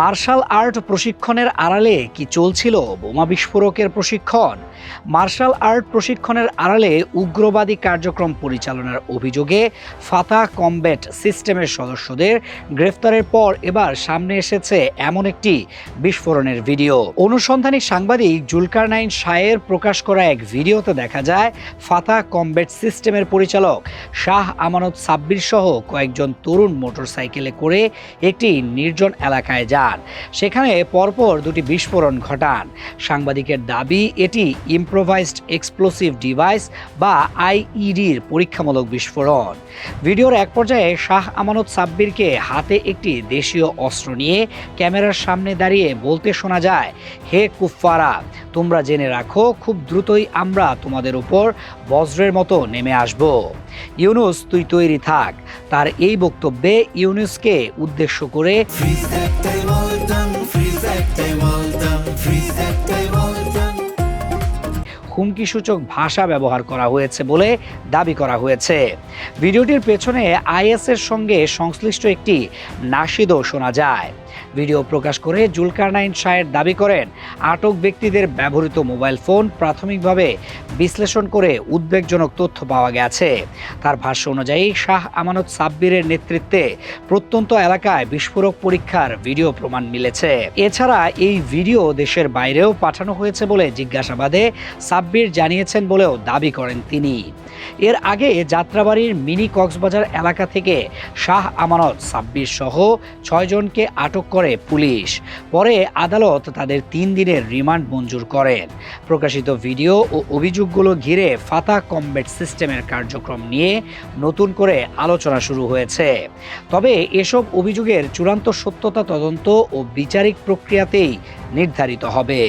Martial art প্রশিক্ষণের আড়ালে কি চলছিল বোমা বিস্ফোরকের প্রশিক্ষণ? মার্শাল আর্ট প্রশিক্ষণের আড়ালে উগ্রবাদী কার্যক্রম পরিচালনার অভিযোগে ফাতাহ কমব্যাট সিস্টেমের সদস্যদের গ্রেফতারের পর এবার সামনে এসেছে এমন একটি বিস্ফোরণের ভিডিও। অনুসন্ধানী সাংবাদিক জুলকারনাইন শাহের প্রকাশ করা এক ভিডিওতে দেখা যায় ফাতাহ কমব্যাট সিস্টেমের পরিচালক শাহ আমানত সাব্বির সহ কয়েকজন তরুণ মোটরসাইকেলে করে একটি নির্জন এলাকায় যান। সেখানে পরপর দুটি বিস্ফোরণ ঘটান। সাংবাদিকের দাবি এটি ইম্প্রোভাইজড এক্সপ্লোসিভ ডিভাইস বা আইইডির পরীক্ষামূলক বিস্ফোরণ। ভিডিওর এক পর্যায়ে শাহ আমানত সাব্বিরকে হাতে একটি দেশীয় অস্ত্র নিয়ে ক্যামেরার সামনে দাঁড়িয়ে বলতে শোনা যায়, হে কুফফারা, তোমরা জেনে রাখো খুব দ্রুতই আমরা তোমাদের উপর বজ্রের মতো নেমে আসব। ইউনুস তুই তৈরি থাক। তার এই বক্তব্যে ইউনুসকে উদ্দেশ্য করে হুমকিসূচক ভাষা ব্যবহার করা হয়েছে বলে দাবি করা হয়েছে। ভিডিওটির পেছনে আইএসের সঙ্গে সংশ্লিষ্ট একটি নাশিদও শোনা যায়। ভিডিও প্রকাশ করে জুলকারনাইন শাহের দাবি করেন, আটক ব্যক্তিদের ব্যবহৃত মোবাইল ফোন প্রাথমিকভাবে বিশ্লেষণ করে উদ্বেগজনক তথ্য পাওয়া গেছে। তার ভাষ্য অনুযায়ী শাহ আমানত সাব্বিরের নেতৃত্বে প্রত্যন্ত এলাকায় বিস্ফোরক পরীক্ষার ভিডিও প্রমাণ মিলেছে। এছাড়া এই ভিডিও দেশের বাইরেও পাঠানো হয়েছে বলে জিজ্ঞাসাবাদে সাব্বির জানিয়েছেন বলেও দাবি করেন তিনি। এর আগে যাত্রাবাড়ির মিনি কক্সবাজার এলাকা থেকে শাহ আমানত সাব্বির সহ 6 জনকে আটক করে পুলিশ। পরে আদালত তাদের 3 দিনের রিমান্ড মঞ্জুর করেন। প্রকাশিত ভিডিও ও অভিযোগগুলো ঘিরে ফাতাহ কমব্যাট সিস্টেমের কার্যক্রম নিয়ে নতুন করে আলোচনা শুরু হয়েছে। তবে এসব অভিযোগের চূড়ান্ত সত্যতা তদন্ত ও বিচারিক প্রক্রিয়াতেই নির্ধারিত হবে।